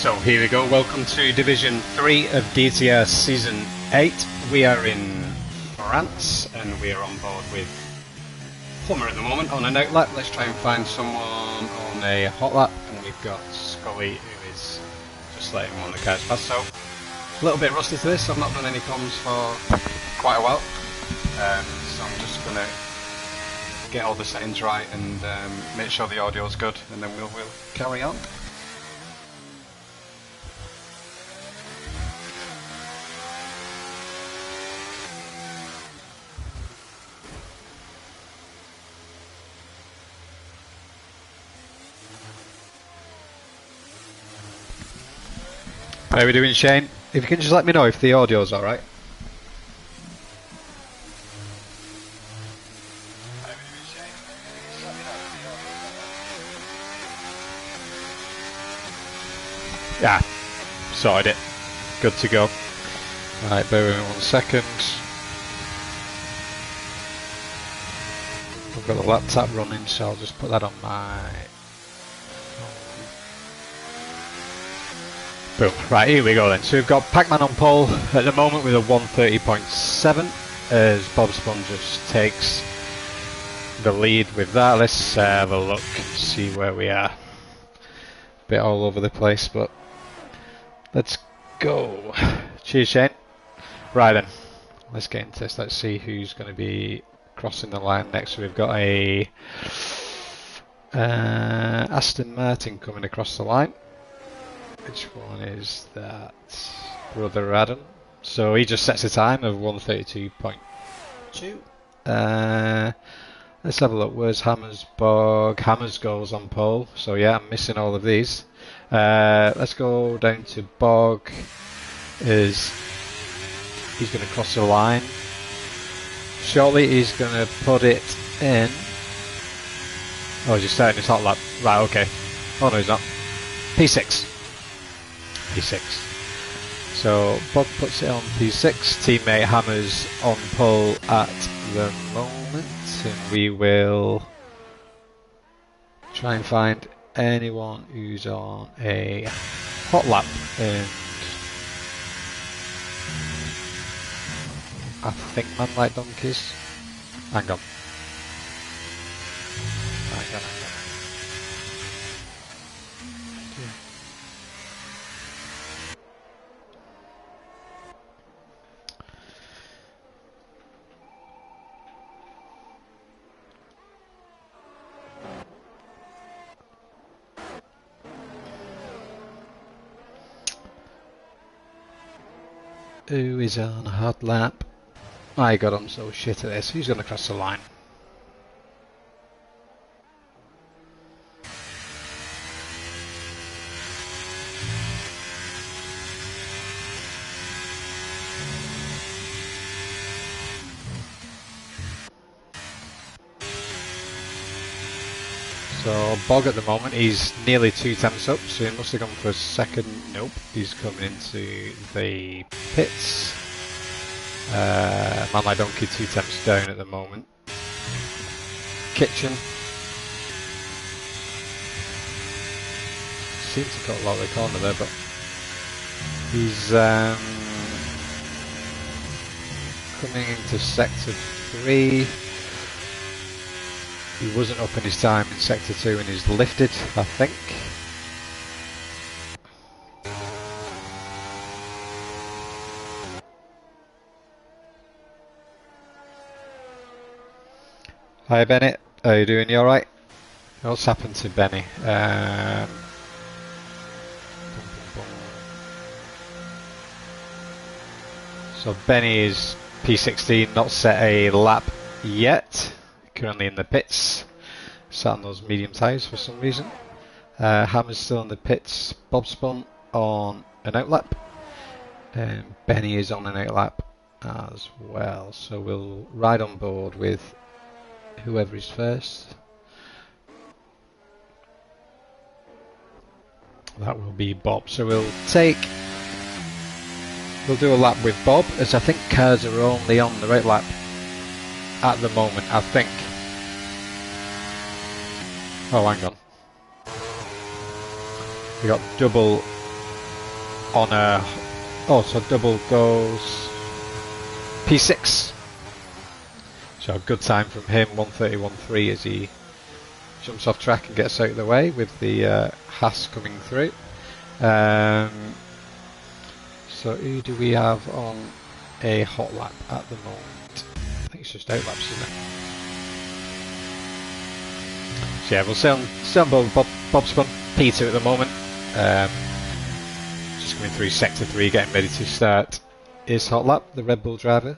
So here we go, welcome to Division 3 of DTR Season 8. We are in France and we are on board with Plumber at the moment on an outlet. Let's try and find someone on a hot lap, and we've got Scully who is just letting one of the cars pass. So a little bit rusty to this, I've not done any comms for quite a while, so I'm just going to get all the settings right and make sure the audio is good, and then we'll carry on. How are we doing, Shane? If you can just let me know if the audio's alright. Yeah, sorted it. Good to go. Right, bear with me 1 second. I've got the laptop running, so I'll just put that on my... Boom. Right, here we go then. So we've got Pac-Man on pole at the moment with a 130.7 as Bob Spun just takes the lead with that. Let's have a look and see where we are. Bit all over the place, but let's go. Cheers, Shane. Right then, let's get into this. Let's see who's going to be crossing the line next. So we've got a Aston Martin coming across the line. Which one is that? Brother Adam. So he just sets a time of 132.2. Let's have a look. Where's Hammers Bog? Hammers goes on pole. So yeah, I'm missing all of these. Let's go down to Bog. He's going to cross the line. Shortly he's going to put it in. Oh, he's just starting his hot lap. Right, okay. Oh no, he's not. P6. So Bob puts it on P6, teammate Hammers on pole at the moment, and we will try and find anyone who's on a hot lap, and I think Man Like Donkeys. Hang on. Who is on a hot lap? My God, I'm so shit at this. Who's going to cross the line? So Bog at the moment, he's nearly 2 temps up, so he must have gone for a second. Nope, he's coming into the pits. Man Like Donkey 2 temps down at the moment. Kitchen seems to cut a lot of the corner there, but he's coming into sector 3. He wasn't up in his time in sector 2 and he's lifted, I think. Hi Benny, how are you doing? You alright? What's happened to Benny? So Benny is P16, not set a lap yet. Currently in the pits, sat on those medium tyres for some reason. Hammer's still in the pits. Bob Spun on an outlap, and Benny is on an outlap as well. So we'll ride on board with whoever is first. That will be Bob. So we'll do a lap with Bob, as I think cars are only on the right lap at the moment, I think. Oh, hang on. We got double Connor also double goes P6. So good time from him, 1:31.3 as he jumps off track and gets out of the way with the Haas coming through. So who do we have on a hot lap at the moment? I think it's just out laps, isn't it? So yeah, we'll stay on Bob's Fun P2 at the moment. Just coming through sector 3, getting ready to start his hot lap, the Red Bull driver.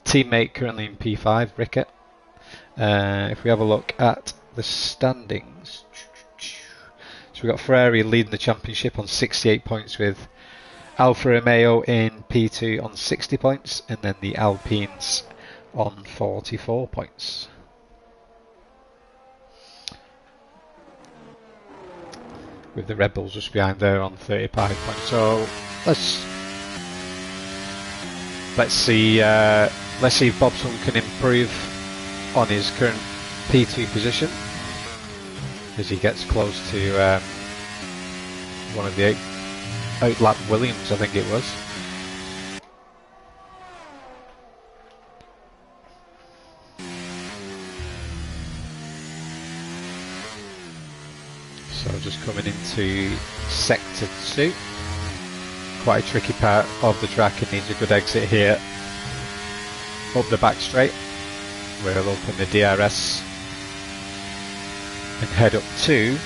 Teammate currently in P5, Rickett. If we have a look at the standings, so we've got Ferrari leading the championship on 68 points with Alfa Romeo in P2 on 60 points, and then the Alpines on 44 points. With the Red Bulls just behind there on 35 points. So let's see if Bobson can improve on his current P2 position as he gets close to one of the outlap Williams, I think it was. So just coming into sector 2, quite a tricky part of the track, it needs a good exit here up the back straight. We'll open the DRS and head up to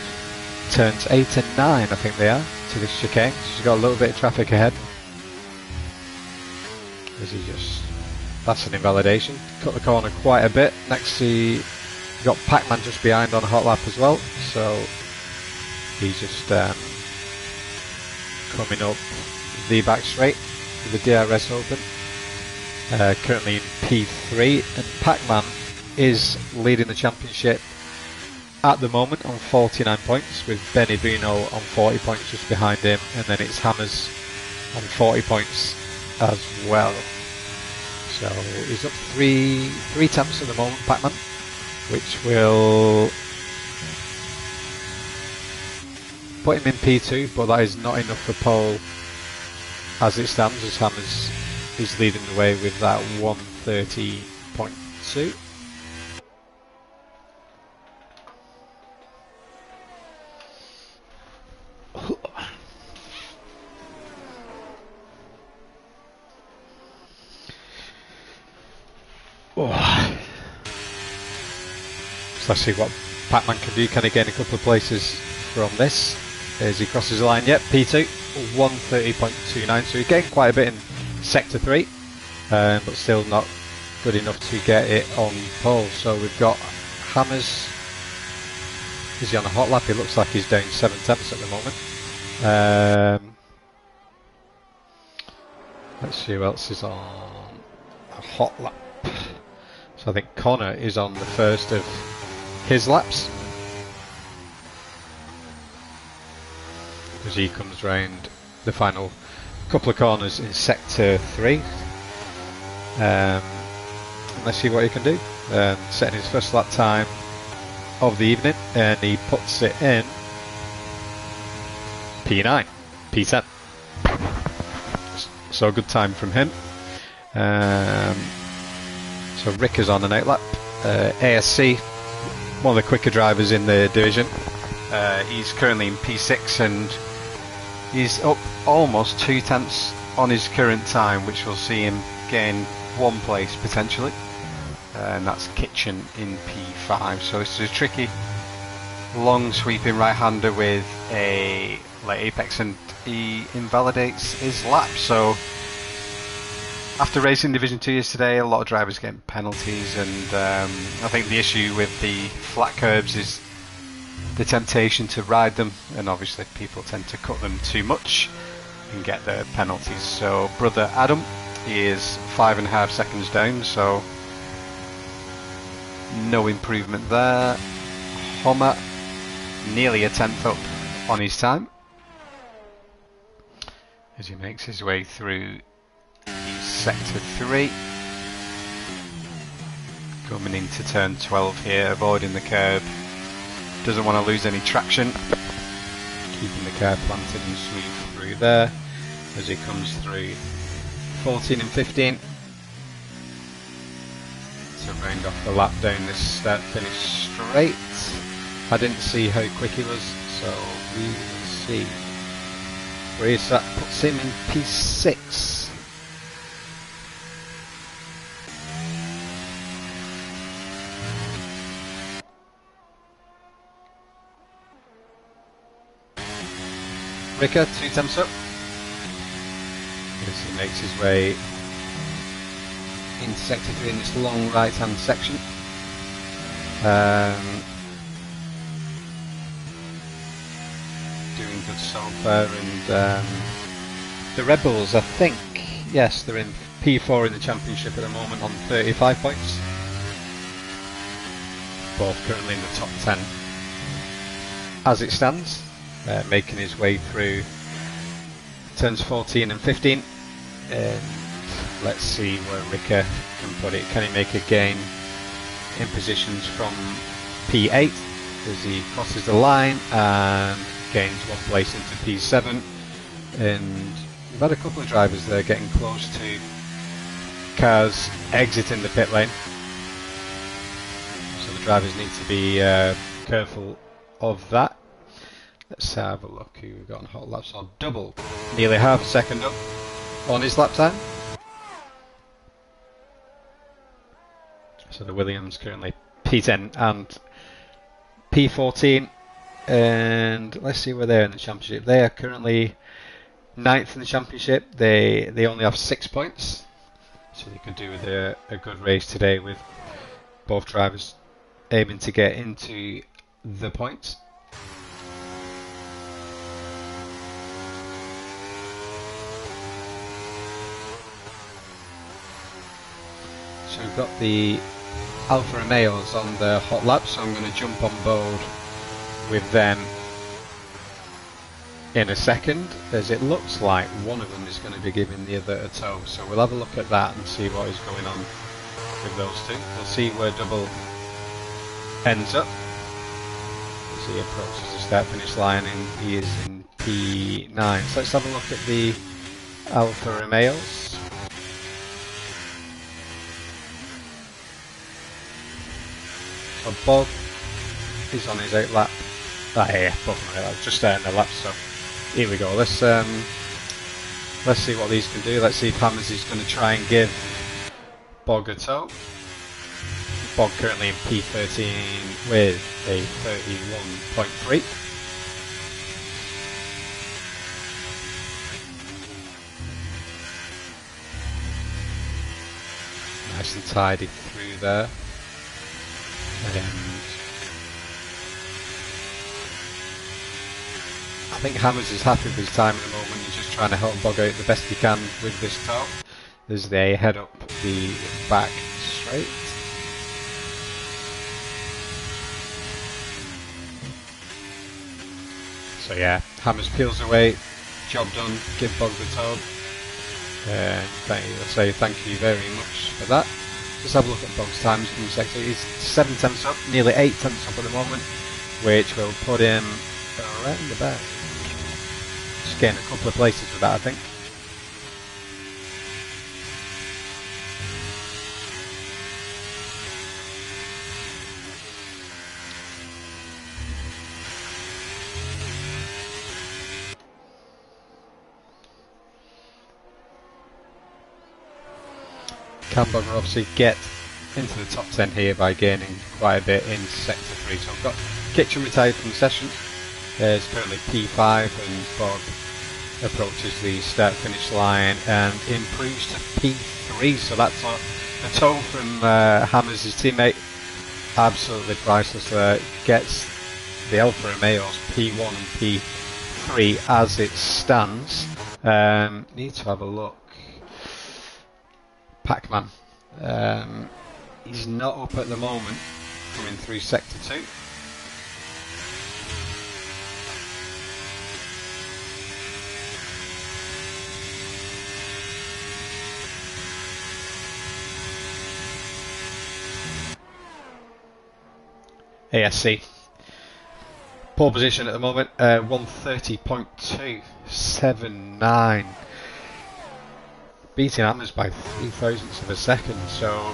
turns 8 and 9, I think they are, to this chicane. So she's got a little bit of traffic ahead. That's an invalidation. Cut the corner quite a bit. Next to got Pac-Man just behind on a hot lap as well. So he's just coming up the back straight with the DRS open. Currently in P3, and Pac-Man is leading the championship at the moment on 49 points, with Benny Bruno on 40 points just behind him, and then it's Hammers on 40 points as well. So he's up three tenths at the moment, Pac-Man, which will put him in P2, but that is not enough for pole as it stands, as Hammers is leading the way with that 1:30.2. So let's see what Pac-Man can do. Can he gain a couple of places from this as he crosses the line? Yep, P2, 1:30.29. So he gained quite a bit in sector 3, but still not good enough to get it on pole. So we've got Hammers. Is he on a hot lap? It looks like he's down 7 tenths at the moment. Let's see who else is on a hot lap. So I think Connor is on the first of his laps as he comes round the final couple of corners in sector 3. Let's see what he can do. Setting his first lap time of the evening, and he puts it in P9, P10. So good time from him. So Rick is on an outlap. ASC, one of the quicker drivers in the division. He's currently in P6 and he's up almost 2 tenths on his current time, which will see him gain 1 place potentially. And that's Kitchen in P5. So this is a tricky, long sweeping right-hander with a late apex, and he invalidates his lap. So after racing Division 2 yesterday, a lot of drivers getting penalties, and I think the issue with the flat curbs is the temptation to ride them, and obviously people tend to cut them too much and get the penalties. So brother Adam is 5.5 seconds down, so no improvement there. Homer nearly a tenth up on his time as he makes his way through sector 3, coming into turn 12 here, avoiding the curb, doesn't want to lose any traction, keeping the curb planted and sweep through there. as he comes through 14 and 15 to round off the lap down this start finish straight. I didn't see how quick he was, so we will see where he's at. Puts him in P6. Ricker, 2 temps up as he makes his way into sector 3 in this long right hand section. Doing good so far, and the Red Bulls, I think, yes, they're in P4 in the championship at the moment on 35 points, both currently in the top 10 as it stands. Making his way through turns 14 and 15, and let's see where Ricker can put it. Can he make a gain in positions from P8 as he crosses the line and gains 1 place into P7? And we've had a couple of drivers there getting close to cars exiting the pit lane, so the drivers need to be careful of that. Let's have a look who we've got on hot laps. On double, nearly half a second up on his lap time. So the Williams currently P10 and P14, and let's see where they're in the championship. They are currently 9th in the championship. They only have 6 points, so they could do with a good race today, with both drivers aiming to get into the points. So we've got the Alfa Romeos on the hot lap, so I'm going to jump on board with them in a second, as it looks like one of them is going to be giving the other a tow. So we'll have a look at that and see what is going on with those two. We'll see where double ends up as he approaches the start finish line, and he is in P9. So let's have a look at the Alfa Romeos. So Bob is on his 8 lap. Yeah, Bob on 8 lap, just starting the lap. So here we go. Let's see what these can do. Let's see if Hammers is going to try and give Bog a tow. Bog currently in P13 with a 31.3. Nice and tidy through there. And I think Hammers is happy with his time at the moment. He's just trying to help Bog out the best he can with this tow as they head up the back straight. So yeah, Hammers peels away, job done, give Bog the tow. I'll say thank you very much for that. Let's have a look at Bog's times in the sector. He's 7 tenths up, nearly 8 tenths up at the moment, which will put him around the back. Just getting a couple of places with that, I think. Can Bogger obviously get into the top 10 here by gaining quite a bit in sector 3. So I've got Kitchen retired from the session. It's currently P5, and Bog approaches the start finish line and improves to P3. So that's a tow from Hammers, his teammate. Absolutely priceless there. Gets the Alfa Romeos P1 and P3 as it stands. Need to have a look. Pac-Man. He's not up at the moment, coming through sector 2. ASC. Pole position at the moment, 130.279. beating Hammers by 3 thousandths of a second, so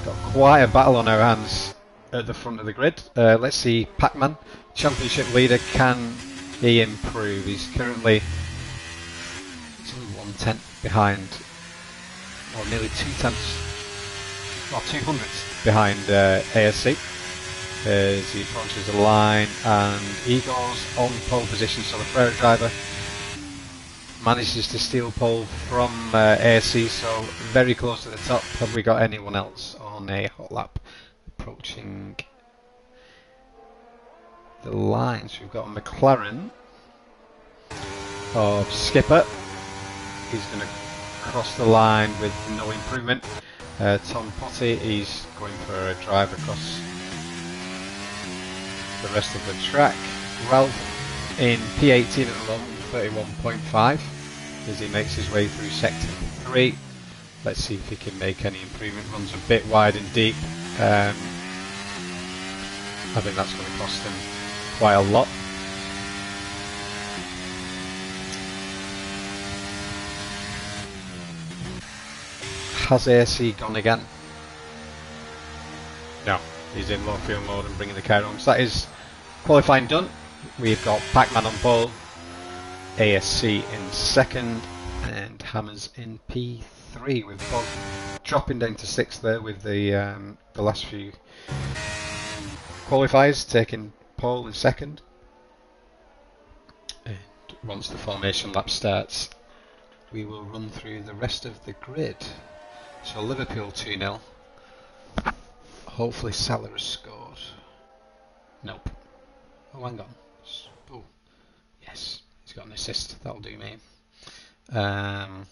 got quite a battle on our hands at the front of the grid. Let's see, Pac-Man, championship leader, can he improve? He's currently only 1/10 behind, or nearly 2/10, or 200ths behind ASC as he approaches the line, and he goes on pole position. So the Ferrari driver manages to steal pole from ASC, so very close to the top. Have we got anyone else on a hot lap approaching the line? So we've got a McLaren of Skipper. He's going to cross the line with no improvement. Tom Potty, he's going for a drive across the rest of the track. Ralph in P18 at the moment, 31.5 as he makes his way through sector 3. Let's see if he can make any improvement. Runs a bit wide and deep. I think that's going to cost him quite a lot. Has AC gone again? No, he's in low fuel mode and bringing the car home. So that is qualifying done. We've got Pac-Man on pole, ASC in second, and Hammers in P3, with Bob dropping down to 6th there with the last few qualifiers, taking pole in second. And once the formation lap starts, we will run through the rest of the grid. So Liverpool 2-0. Hopefully Salah has scored. Nope. Oh, hang on. Oh, yes. He's got an assist. That'll do me. Oh,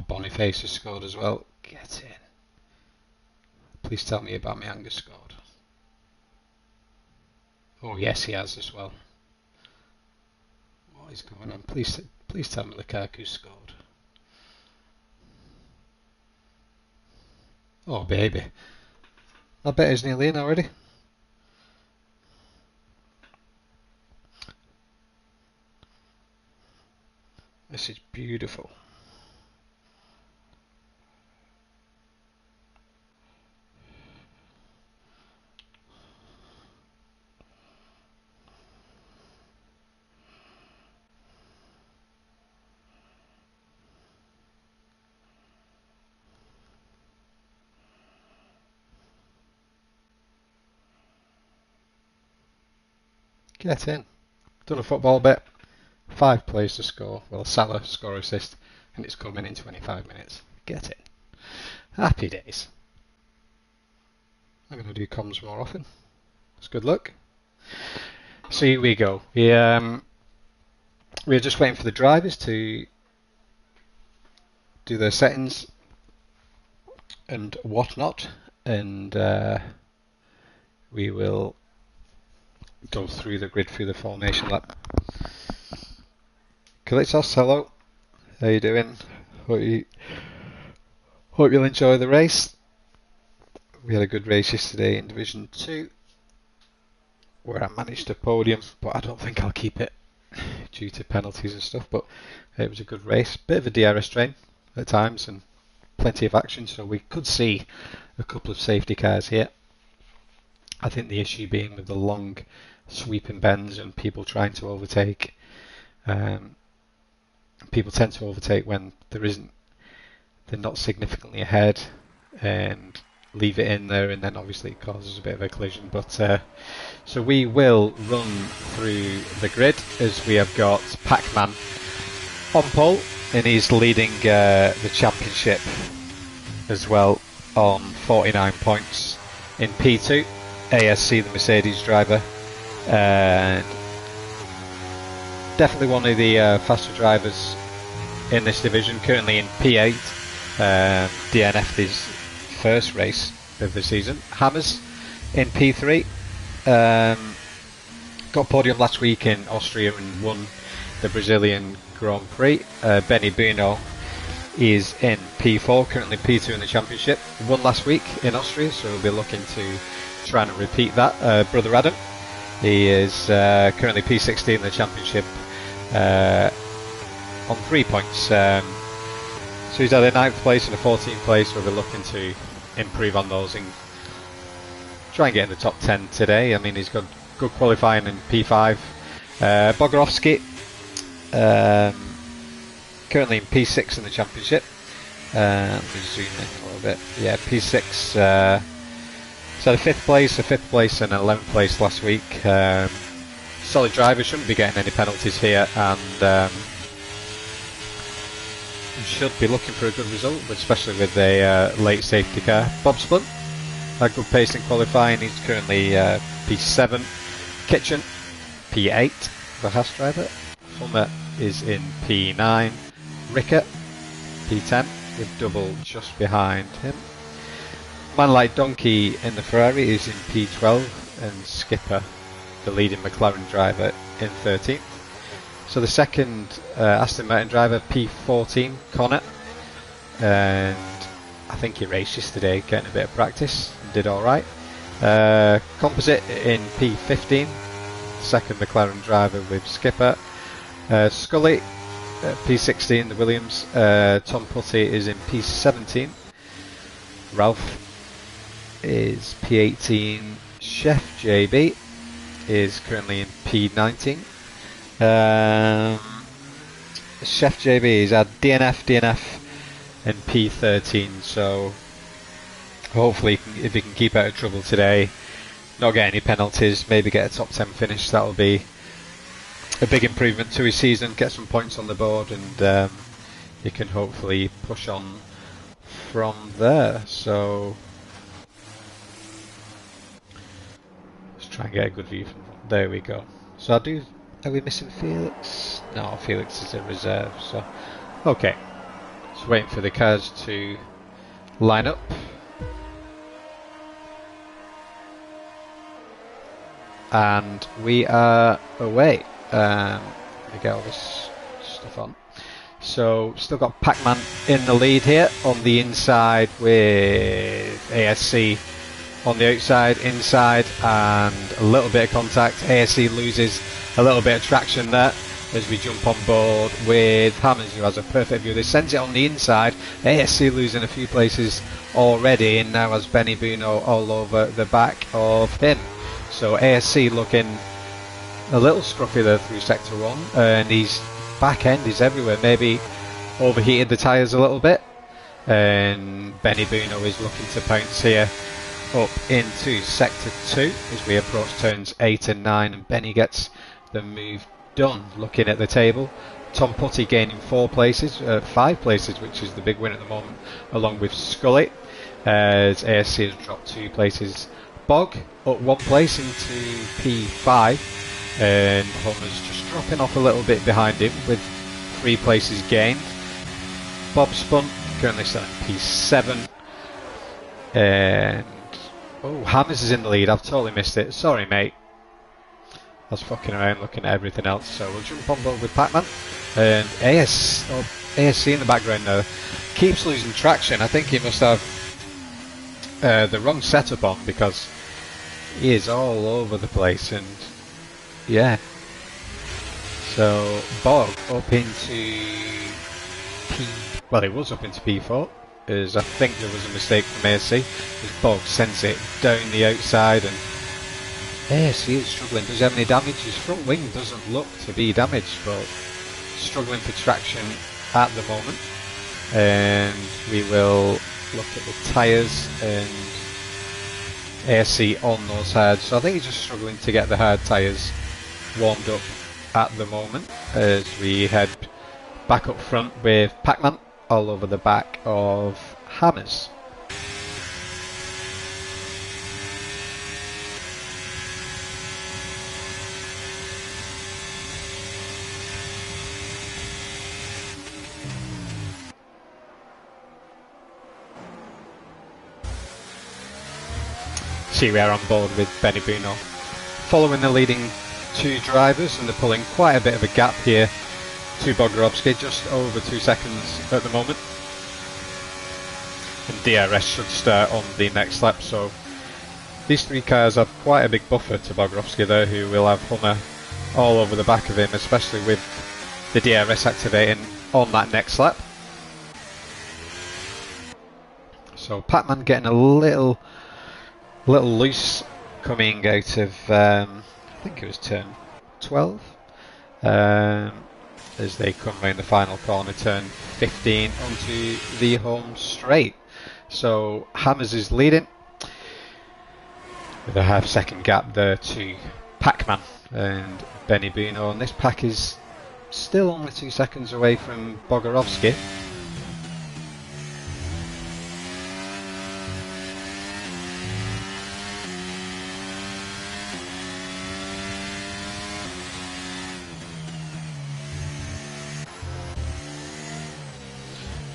Boniface has scored as well. Get in. Please tell me about Myanga scored. Oh, yes, he has as well. What is going on? Please tell me Lukaku scored. Oh, baby. I bet he's nearly in already. This is beautiful. Get in. Done a football bet. 5 plays to score. Well, Salah score assist, and it's coming in 25 minutes. Get in. Happy days. I'm going to do comms more often. It's good luck. So here we go. We're just waiting for the drivers to do their settings and whatnot, and we will go through the grid through the formation lap. Kalitos, hello. How you doing? Hope you'll enjoy the race. We had a good race yesterday in Division 2 where I managed a podium, but I don't think I'll keep it due to penalties and stuff, but it was a good race. Bit of a DRS train at times and plenty of action, so we could see a couple of safety cars here. I think the issue being with the long sweeping bends and people trying to overtake. People tend to overtake when they're not significantly ahead and leave it in there, and then obviously it causes a bit of a collision. But so we will run through the grid as we have got Pac-Man on pole, and he's leading the championship as well on 49 points. In P2, ASC, the Mercedes driver, and definitely one of the faster drivers in this division, currently in P8. DNF'd his first race of the season. Hammers in P3. Got podium last week in Austria and won the Brazilian Grand Prix. Benny Bruno is in P4, currently P2 in the championship. Won last week in Austria, so we'll be looking to try and repeat that. Brother Adam He is currently P16 in the championship on 3 points. So he's at a 9th place and a 14th place. We'll be looking to improve on those and try and get in the top 10 today. I mean, he's got good qualifying in P5. Bogorovsky, currently in P6 in the championship. Let me zoom in a little bit. Yeah, P6. So the 5th place and 11th place last week. Solid driver, shouldn't be getting any penalties here, and should be looking for a good result, especially with a late safety car. Bob Spun, a good pace in qualifying. He's currently P7. Kitchen, P8 for Haas driver. Fulmer is in P9. Rickert, P10, with double just behind him. Man like Donkey in the Ferrari is in P12, and Skipper, the leading McLaren driver, in 13th. So the second Aston Martin driver, P14, Connor, and I think he raced yesterday, getting a bit of practice, and did alright. Composite in P15, second McLaren driver with Skipper. Scully, P16, the Williams. Tom Putty is in P17. Ralph is P18. Chef JB is currently in P19. Chef JB is had DNF and P13, so hopefully if he can keep out of trouble today, not get any penalties, maybe get a top 10 finish, that'll be a big improvement to his season, get some points on the board, and he can hopefully push on from there. So let's try and get a good view from there. We go. So are we missing Felix? No, Felix is a reserve, so okay. Just waiting for the cars to line up. And we are away. Let me get all this stuff on. So, still got Pac-Man in the lead here on the inside with ASC on the outside, inside, and a little bit of contact. ASC loses a little bit of traction there as we jump on board with Hammers, who has a perfect view. They sends it on the inside. ASC losing a few places already, and now has Benny Buno all over the back of him. So ASC looking a little scruffy there through sector 1, and his back end is everywhere. Maybe overheated the tyres a little bit, and Benny Buno is looking to pounce here up into sector 2 as we approach turns 8 and 9, and Benny gets the move done. Looking at the table, Tom Putty gaining 5 places, which is the big win at the moment, along with Scully, as ASC has dropped 2 places. Bog up 1 place into P5, and Homer's just dropping off a little bit behind him with 3 places gained. Bob Spun currently still in P7, and Hammers is in the lead. I've totally missed it. Sorry, mate. I was fucking around looking at everything else. So we'll jump on board with Pac-Man, and ASC in the background now keeps losing traction. I think he must have the wrong setup on, because he is all over the place, and yeah. So Bog up into he was up into P4, as I think there was a mistake from ASC, as Bog sends it down the outside, and ASC is struggling. Does he have any damage? His front wing doesn't look to be damaged, but struggling for traction at the moment. And we will look at the tyres, and ASC on those hard. So I think he's just struggling to get the hard tyres warmed up at the moment, as we head back up front with Pac-Man all over the back of Hammers. See, we are on board with Benny Buno, following the leading 2 drivers, and they're pulling quite a bit of a gap here to Bogorovsky, just over 2 seconds at the moment. And DRS should start on the next lap, so These three cars have quite a big buffer to Bogrovsky though, who will have Hummer all over the back of him, especially with the DRS activating on that next lap. So Pac-Man getting a little loose coming out of, I think it was turn 12, as they come round the final corner, turn 15 onto the home straight. So Hammers is leading with a half-second gap there to Pac-Man and Benny Buno, and this pack is still only 2 seconds away from Bogorovsky.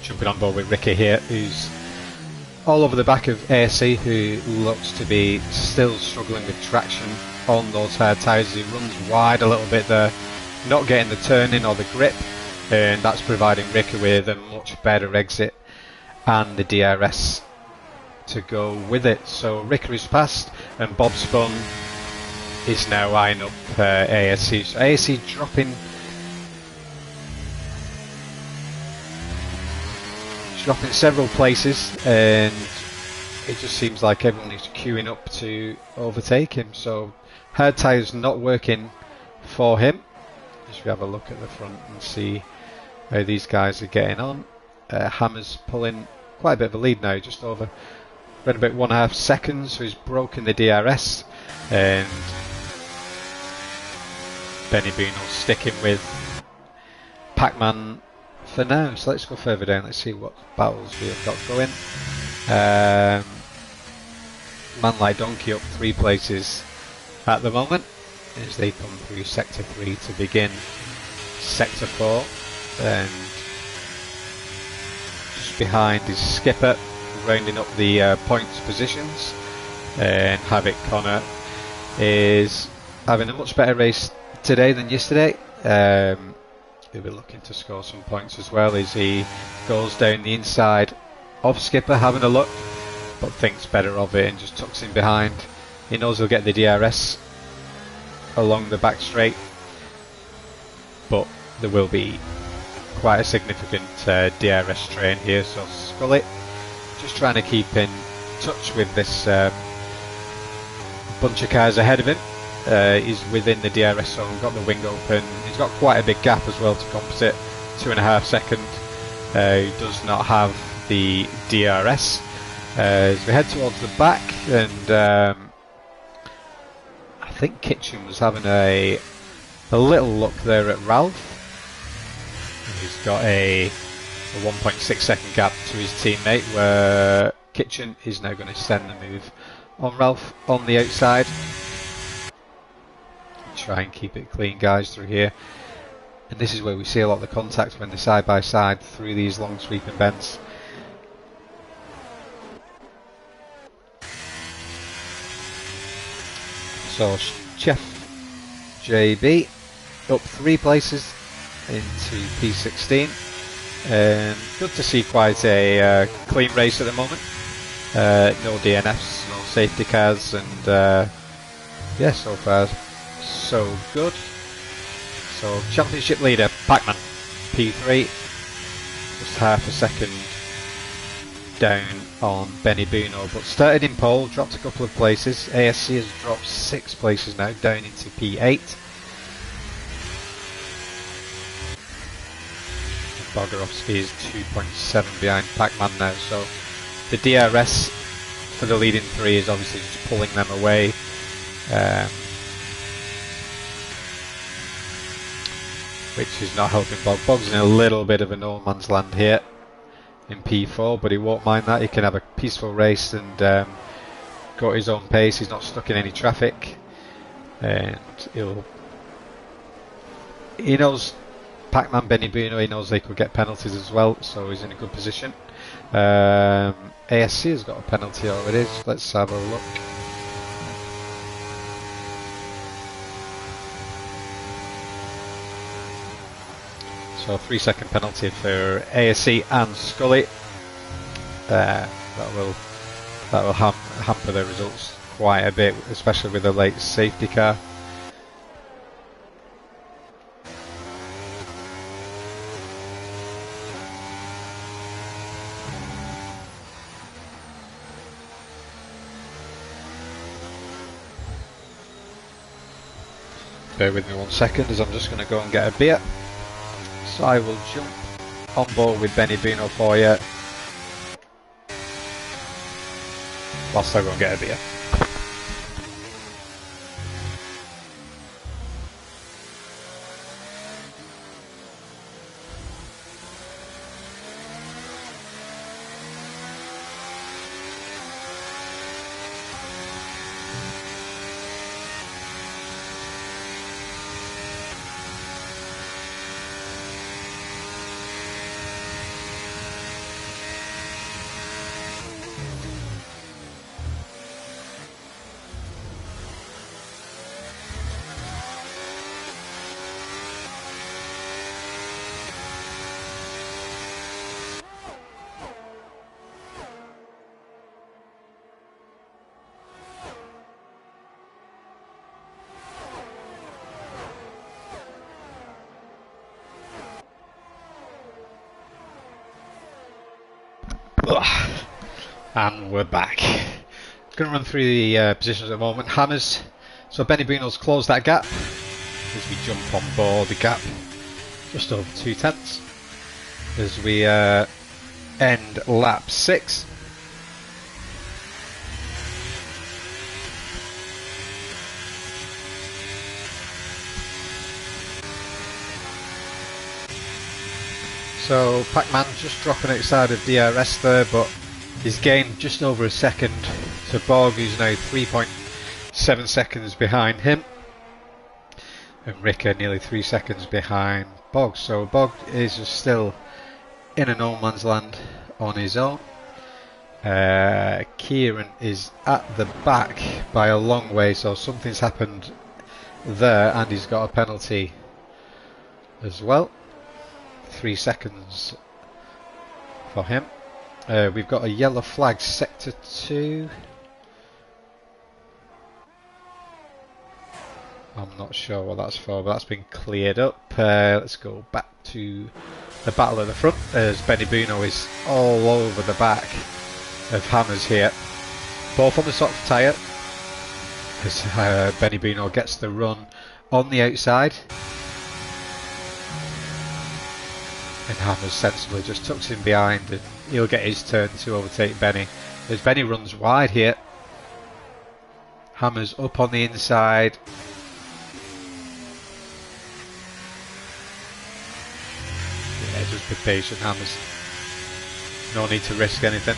Jumping on board with Ricky here, who's all over the back of ASC, who looks to be still struggling with traction on those hard tyres. He runs wide a little bit there, not getting the turning or the grip, and that's providing Ricky with a much better exit and the DRS to go with it. So Ricky is passed and Bob Spun is now eyeing up ASC. So ASC dropping several places, and it just seems like everyone is queuing up to overtake him. So hard tyres not working for him. As we have a look at the front and see how these guys are getting on. Hammer's pulling quite a bit of a lead now, just over around about 1.5 seconds, so he's broken the DRS, and Benny Buno sticking with Pac-Man for now. So let's go further down, let's see what battles we have got going. Man Like Donkey up 3 places at the moment as they come through sector 3 to begin sector 4, and just behind is Skipper rounding up the points positions, and Havoc Connor is having a much better race today than yesterday. He'll be looking to score some points as well as he goes down the inside of Skipper, having a look, but thinks better of it and just tucks in behind. He knows he'll get the DRS along the back straight, but there will be quite a significant DRS train here, so Scully just trying to keep in touch with this bunch of cars ahead of him. He's within the DRS zone, got the wing open, he's got quite a big gap as well to compensate, 2.5 seconds. He does not have the DRS. As we head towards the back, and I think Kitchen was having a little look there at Ralph. He's got a 1.6 second gap to his teammate, where Kitchen is now going to send the move on Ralph on the outside. Try and keep it clean, guys, through here. And this is where we see a lot of the contact when they're side by side through these long sweeping bends. So Chef JB up 3 places into P16, and good to see quite a clean race at the moment. No DNFs, no safety cars, and yeah, so far so good. So championship leader Pac-Man P3, just half a second down on Benny Buno, but started in pole, dropped a couple of places. ASC has dropped 6 places now, down into P8. Bogorovsky is 2.7 behind Pac-Man now, so the DRS for the leading 3 is obviously just pulling them away. Which is not helping Bog. Bog's in a little bit of a no man's land here in P4, but he won't mind that. He can have a peaceful race and go at his own pace. He's not stuck in any traffic, and he knows Pac-Man, Benny Buno, he knows they could get penalties as well, so he's in a good position. ASC has got a penalty already, so let's have a look. So a 3-second penalty for ASC and Scully. That will hamper their results quite a bit, especially with the late safety car. Bear with me 1 second as I'm just going to go and get a beer. So I will jump on board with Benny Bino for you whilst I go and get a beer. And we're back. Going to run through the positions at the moment. Hammers. So Benny Bruno's closed that gap as we jump on board the gap, just over 2/10 as we end lap 6. So Pac-Man just dropping outside of DRS there, but he's gained just over a second to Bog, who's now 3.7 seconds behind him, and Ricker nearly 3 seconds behind Bog. So Bog is still in a no man's land on his own. Kieran is at the back by a long way, so something's happened there, and he's got a penalty as well. 3 seconds for him. We've got a yellow flag, sector 2. I'm not sure what that's for, but that's been cleared up. Let's go back to the battle at the front as Benny Bruno is all over the back of Hammers here. Both on the soft tyre as Benny Bruno gets the run on the outside. And Hammers sensibly just tucks him behind, and he'll get his turn to overtake Benny. As Benny runs wide here, Hammers up on the inside. Yeah, just be patient, Hammers. No need to risk anything.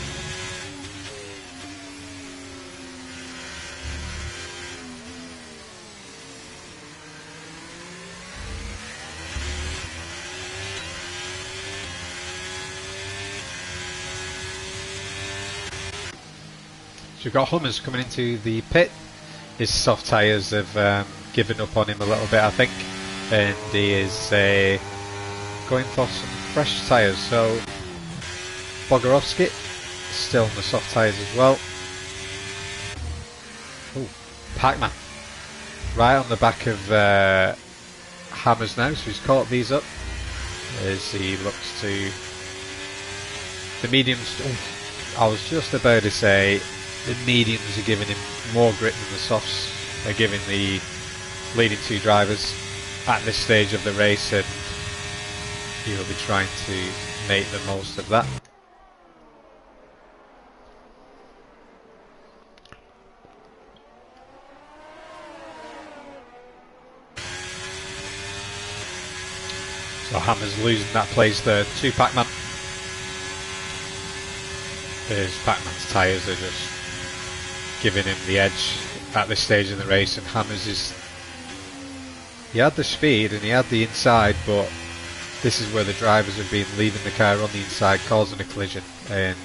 So we've got Hummers coming into the pit. His soft tyres have given up on him a little bit, I think, and he is going for some fresh tyres. So Bogorovsky still on the soft tyres as well. Oh, Pac-Man right on the back of Hammers now, so he's caught these up as he looks to the mediums. Oh, I was just about to say the mediums are giving him more grip than the softs are giving the leading two drivers at this stage of the race, and he will be trying to make the most of that. So Hammer's losing that place there to Pac-Man. As Pac-Man's tyres are just giving him the edge at this stage in the race, and Hammers is... He had the speed and he had the inside, but this is where the drivers have been leaving the car on the inside, causing a collision, and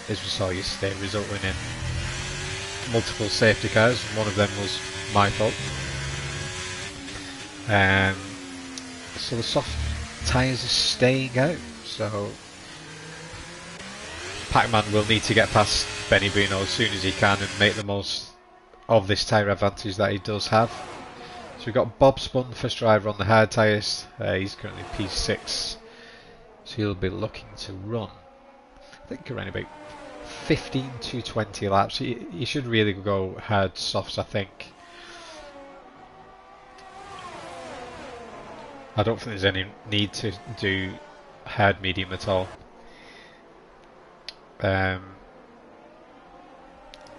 as we saw yesterday, resulting in multiple safety cars, and one of them was my fault. So the soft tyres are staying out, so Pac-Man will need to get past Benny Bruno as soon as he can and make the most of this tyre advantage that he does have. So we've got Bob Spun, first driver on the hard tyres. He's currently P6, so he'll be looking to run, I think, around about 15 to 20 laps. He should really go hard softs, I think. I don't think there's any need to do hard medium at all.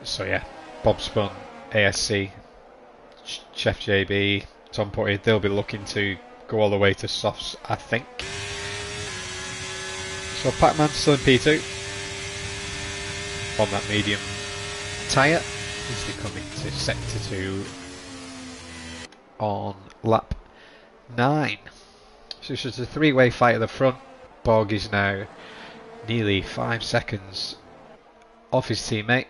So yeah, Bob Spun, ASC, Chef JB, Tom Putty, they'll be looking to go all the way to softs, I think. So Pac-Man still in P2 on that medium tyre. He's coming to sector 2 on lap 9. So it's just a three-way fight at the front. Bog is now nearly 5 seconds off his teammate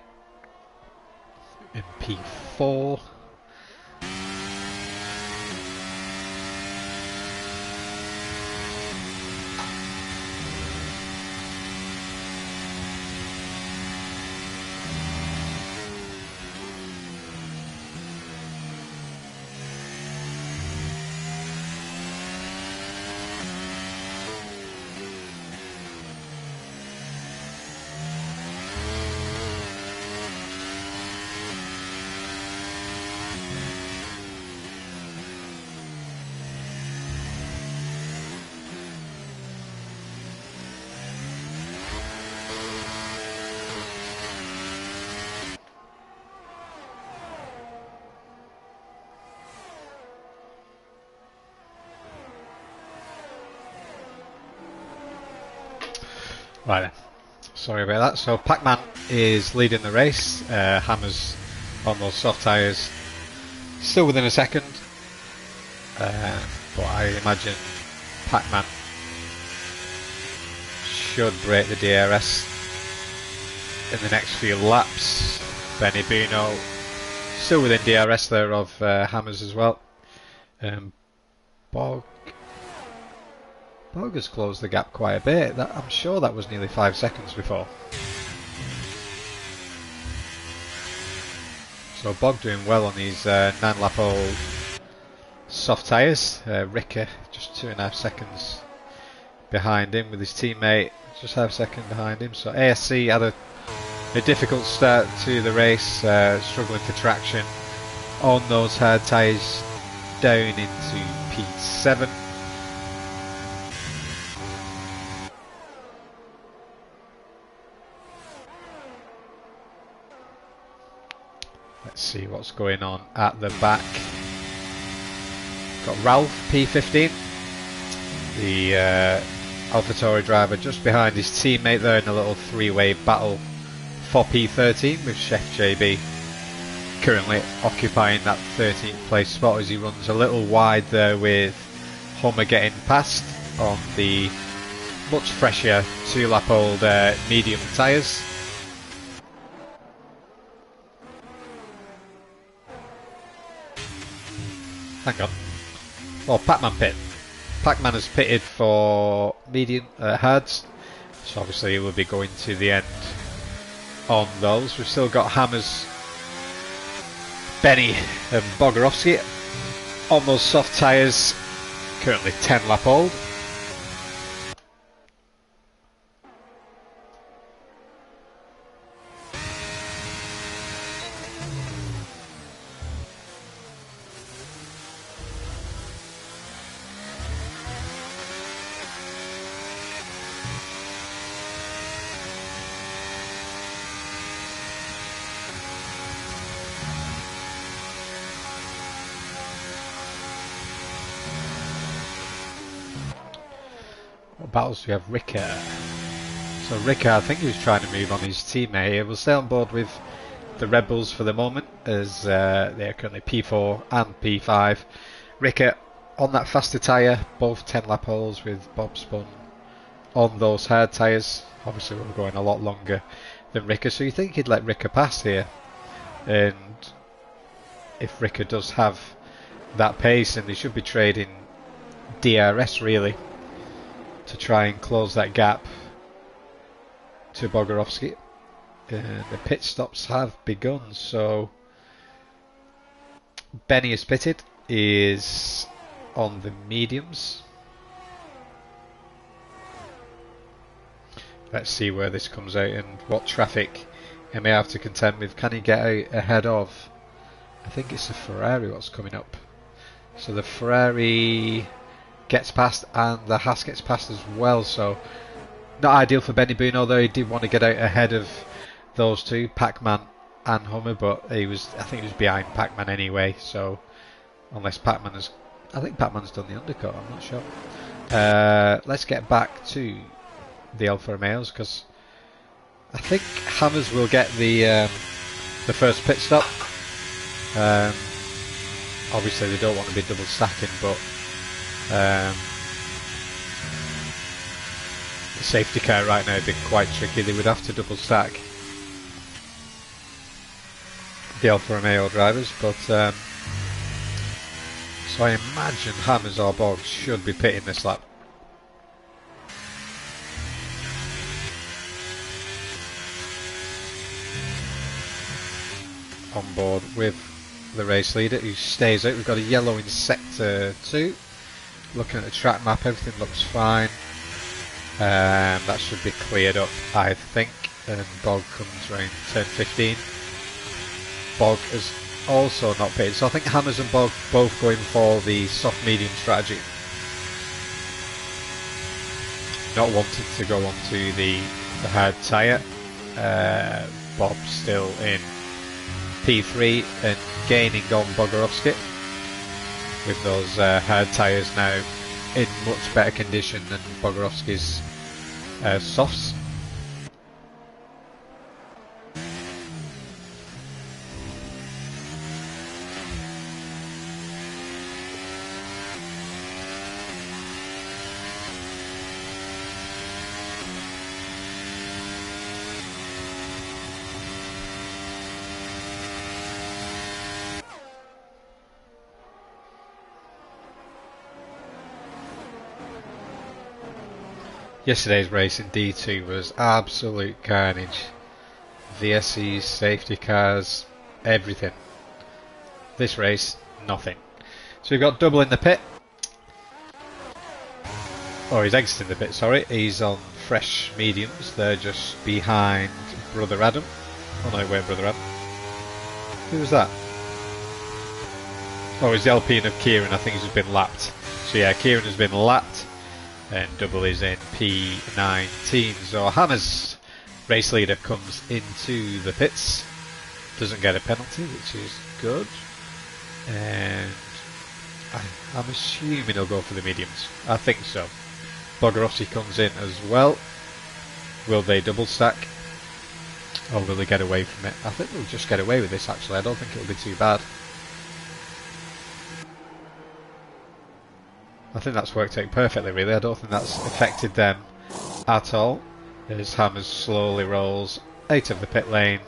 in P4. Right then, sorry about that. So Pac-Man is leading the race. Hammer's on those soft tyres, still within a second, but I imagine Pac-Man should break the DRS in the next few laps. Benny Bruno still within DRS there of Hammers as well. Bog has closed the gap quite a bit. I'm sure that was nearly 5 seconds before. So Bog doing well on these 9-lap-old soft tyres. Ricker just 2.5 seconds behind him, with his teammate just half a second behind him. So ASC had a difficult start to the race, struggling for traction on those hard tyres, down into P7. Let's see what's going on at the back. Got Ralph, P15, the AlphaTauri driver, just behind his teammate there in a little three-way battle for P13, with Chef JB currently occupying that 13th place spot as he runs a little wide there, with Homer getting past on the much fresher 2-lap-old medium tyres. Hang on. Well, Pac-Man pit. Pac-Man has pitted for medium hards, so obviously he will be going to the end on those. We've still got Hammers, Benny and Bogarowski on those soft tyres, currently 10-lap-old. Battles we have Ricker. So Ricker, I think he was trying to move on his teammate. He will stay on board with the Red Bulls for the moment, as they are currently P4 and P5. Ricker on that faster tyre, both 10-lap holes, with Bob Spun on those hard tyres. Obviously we're going a lot longer than Ricker, so you think he'd let Ricker pass here. And if Ricker does have that pace, then they should be trading DRS really, to try and close that gap to Bogorovsky. And the pit stops have begun, so Benny is pitted, is on the mediums. Let's see where this comes out and what traffic he may have to contend with. Can he get out ahead of, I think it's the Ferrari what's coming up. So the Ferrari gets past and the Haas gets past as well, so not ideal for Benny Boone, although he did want to get out ahead of those two, Pac-Man and Hummer, but I think he was behind Pac-Man anyway, so unless Pac-Man has, I think Pac-Man's done the undercut, I'm not sure. Let's get back to the Alfa Romeos, because I think Hammers will get the first pit stop. Obviously they don't want to be double stacking, but the safety car right now would be quite tricky. They would have to double stack the Alfa Romeo drivers, but so I imagine Hammers or Boggs should be pitting this lap. On board with the race leader who stays out. We've got a yellow in sector 2. Looking at the track map, everything looks fine. That should be cleared up, I think. And Bog comes around turn 15. Bog is also not pitted, so I think Hammers and Bog both going for the soft medium strategy. Not wanting to go onto the hard tyre. Bob still in P3 and gaining on Bogorovsky with those hard tyres now in much better condition than Bogorovsky's softs. Yesterday's race in D2 was absolute carnage. VSCs, safety cars, everything. This race, nothing. So we've got Double in the pit. Oh, he's exiting the pit, sorry. He's on fresh mediums. They're just behind Brother Adam. Oh no, where Brother Adam? Who was that? Oh, he's the Alpine of Kieran. I think he's been lapped. So yeah, Kieran has been lapped. And Double is in P19. So Hammer's race leader comes into the pits. Doesn't get a penalty, which is good. And I'm assuming he'll go for the mediums. I think so. Bogorovsky comes in as well. Will they double stack? Or will they get away from it? I think they'll just get away with this actually. I don't think it'll be too bad. I think that's worked out perfectly really. I don't think that's affected them at all. As Hammers slowly rolls out of the pit lane.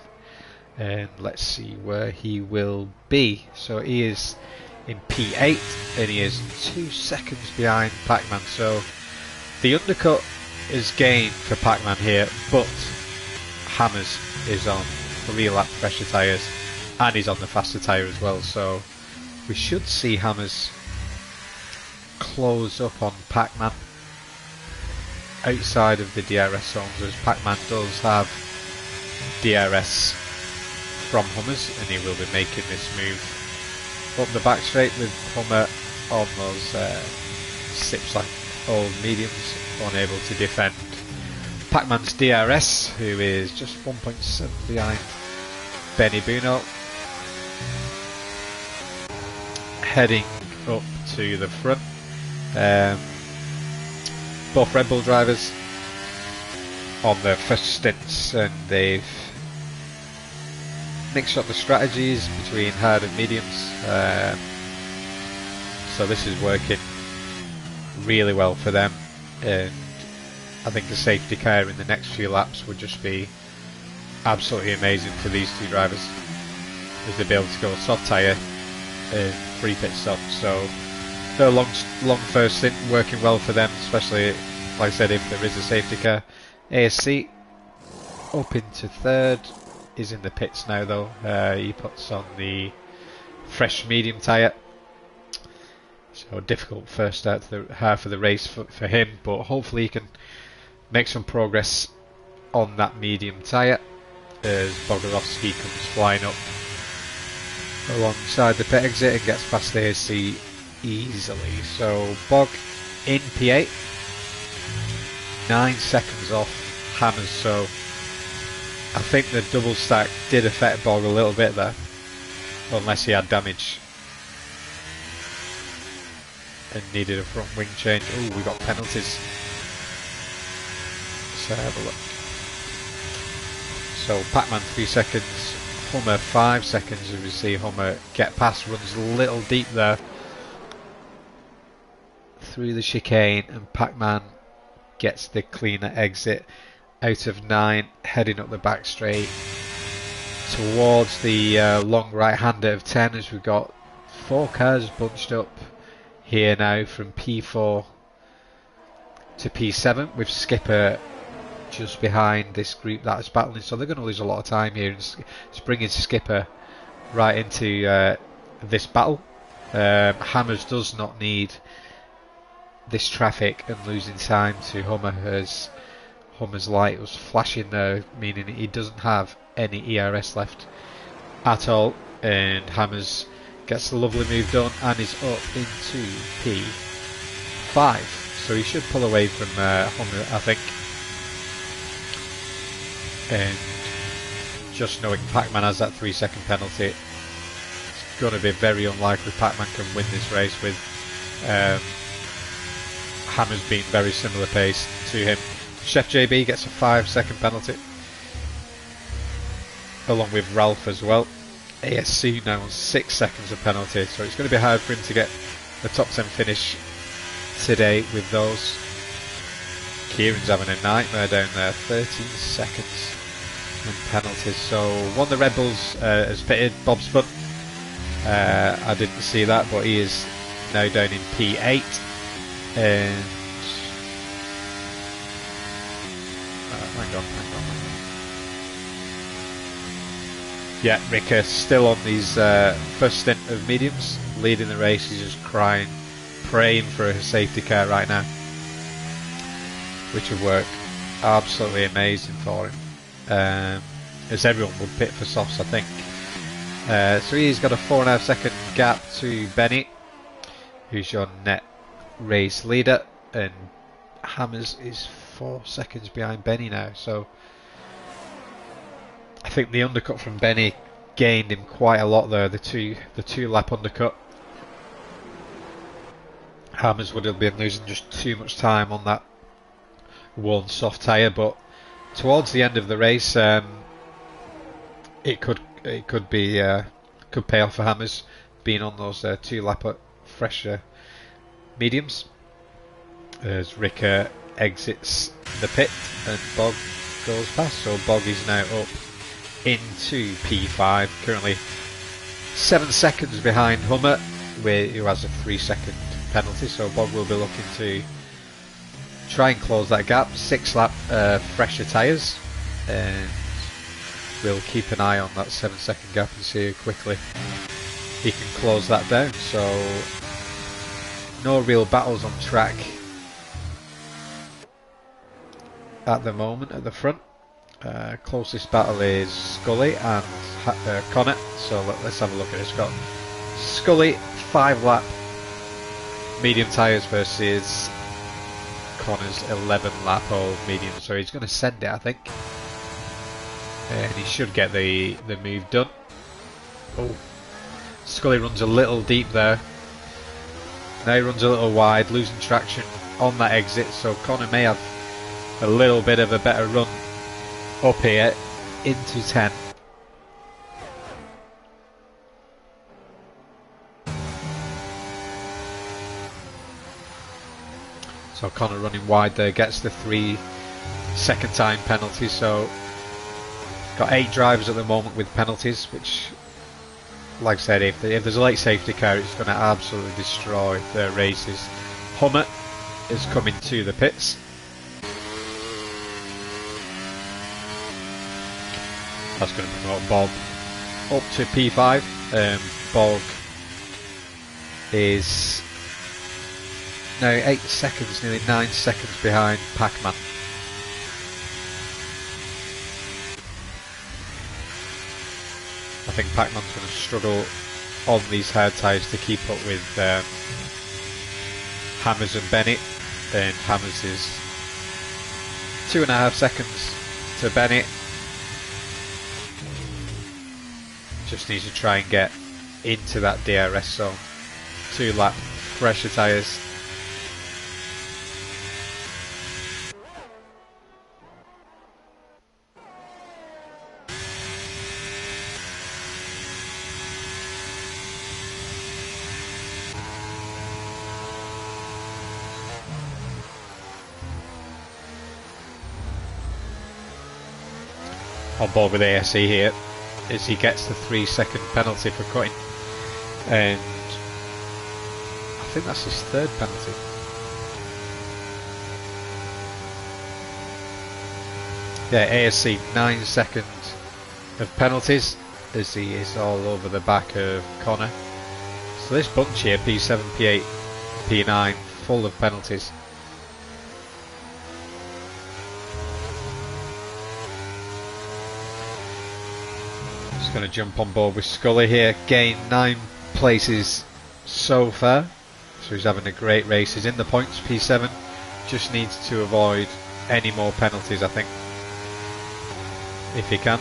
And let's see where he will be. So he is in P8 and he is 2 seconds behind Pac-Man. So the undercut is gained for Pac-Man here, but Hammers is on 3 lap pressure tyres and he's on the faster tyre as well. So we should see Hammers close up on Pac-Man outside of the DRS zones, as Pac-Man does have DRS from Hummers and he will be making this move up the back straight with Hummer on those sips like old mediums, unable to defend Pac-Man's DRS, who is just 1.7 behind Benny Buno. Heading up to the front. Both Red Bull drivers on their first stints, and they've mixed up the strategies between hard and mediums, so this is working really well for them, and I think a safety car in the next few laps would just be absolutely amazing for these two drivers, as they'll be able to go soft tyre and free pit stop. So a long first stint working well for them, especially like I said if there is a safety car. ASC up into third. Is in the pits now though. He puts on the fresh medium tyre. So difficult first start to the half of the race for him, but hopefully he can make some progress on that medium tyre as Bogdanovsky comes flying up alongside the pit exit and gets past the AC easily. So Bog in P8, 9 seconds off Hammers, so I think the double stack did affect Bog a little bit there, unless he had damage and needed a front wing change. Oh, we got penalties. Let's have a look. So Pac-Man 3 seconds, Hummer 5 seconds, as we see Hummer get past, runs a little deep there through the chicane, and Pac-Man gets the cleaner exit out of 9, heading up the back straight towards the long right-hander of 10, as we've got 4 cars bunched up here now from P4 to P7 with Skipper just behind this group that is battling, so they're going to lose a lot of time here, and it's bringing Skipper right into this battle. Hammers does not need this traffic and losing time to Hummer, as Hummer's light was flashing there, meaning he doesn't have any ERS left at all, and Hammers gets the lovely move done and is up into P5, so he should pull away from Hummer, I think. And just knowing Pac-Man has that 3-second penalty, it's going to be very unlikely Pac-Man can win this race, with Hammers being very similar pace to him. Chef JB gets a 5-second penalty, along with Ralph as well. ASC now on 6 seconds of penalty, so it's going to be hard for him to get the top 10 finish today with those. Kieran's having a nightmare down there, 13 seconds in penalties. So one of the Red Bulls has pitted, Bob Spun. I didn't see that, but he is now down in P8. And hang on. Yeah, Ricker still on these first stint of mediums, leading the race. He's just crying, praying for a safety car right now, which would work absolutely amazing for him, as everyone would pit for softs, I think. So he's got a 4.5 second gap to Benny, who's your net race leader, and Hammers is 4 seconds behind Benny now, so I think the undercut from Benny gained him quite a lot there, the two lap undercut. Hammers would have been losing just too much time on that one soft tyre, but towards the end of the race, it could pay off for Hammers being on those 2 lap fresher mediums, as Ricker exits the pit and Bog goes past. So Bog is now up into P5, currently 7 seconds behind Hummer, who has a 3-second penalty, so Bog will be looking to try and close that gap. 6 lap fresher tyres, and we'll keep an eye on that 7-second gap and see how quickly he can close that down. So no real battles on track at the moment at the front. Closest battle is Scully and Connor, so let's have a look at this. Got Scully 5 lap medium tyres versus Connor's 11 lap old medium, so he's going to send it, I think, and he should get the move done. Oh, Scully runs a little deep there. Now he runs a little wide, losing traction on that exit, so Connor may have a little bit of a better run up here into 10. So Connor running wide there, gets the 3-second time penalty, so got 8 drivers at the moment with penalties, which, like I said, if there's a late safety car, it's going to absolutely destroy their races. Hummer is coming to the pits. That's going to promote Bob up to P5. Bog is now 8 seconds, nearly 9 seconds behind Pac-Man. I think Pac-Man's going to struggle on these hard tyres to keep up with Hammers and Bennett, and Hammers is 2.5 seconds to Bennett. Just needs to try and get into that DRS zone. 2 lap fresher tyres. On board with ASE here, as he gets the 3-second penalty for cutting, and I think that's his 3rd penalty. Yeah, ASC 9 seconds of penalties as he is all over the back of Connor. So this bunch here, P7, P8, P9, full of penalties. Going to jump on board with Scully here, gained 9 places so far, so he's having a great race. He's in the points, P7, just needs to avoid any more penalties, I think, if he can.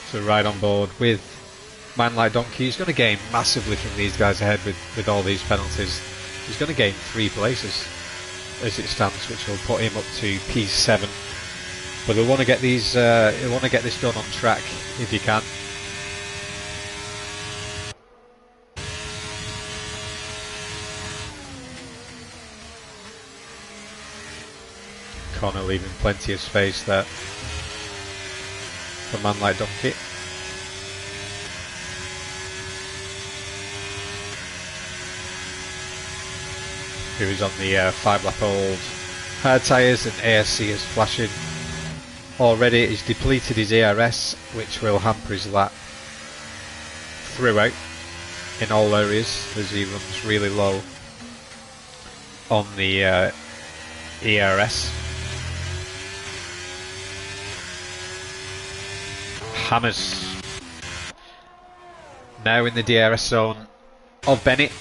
So right on board with Man Like Donkey. He's going to gain massively from these guys ahead with all these penalties. He's going to gain 3 places as it stands, which will put him up to P7. But he'll want to get these. He'll want to get this done on track if he can. Connor leaving plenty of space there for Man Like Donkey. Who is on the 5-lap-old hard tyres, and ASC is flashing already. He's depleted his ARS, which will hamper his lap throughout in all areas as he runs really low on the ERS. Hammers now in the DRS zone of Bennett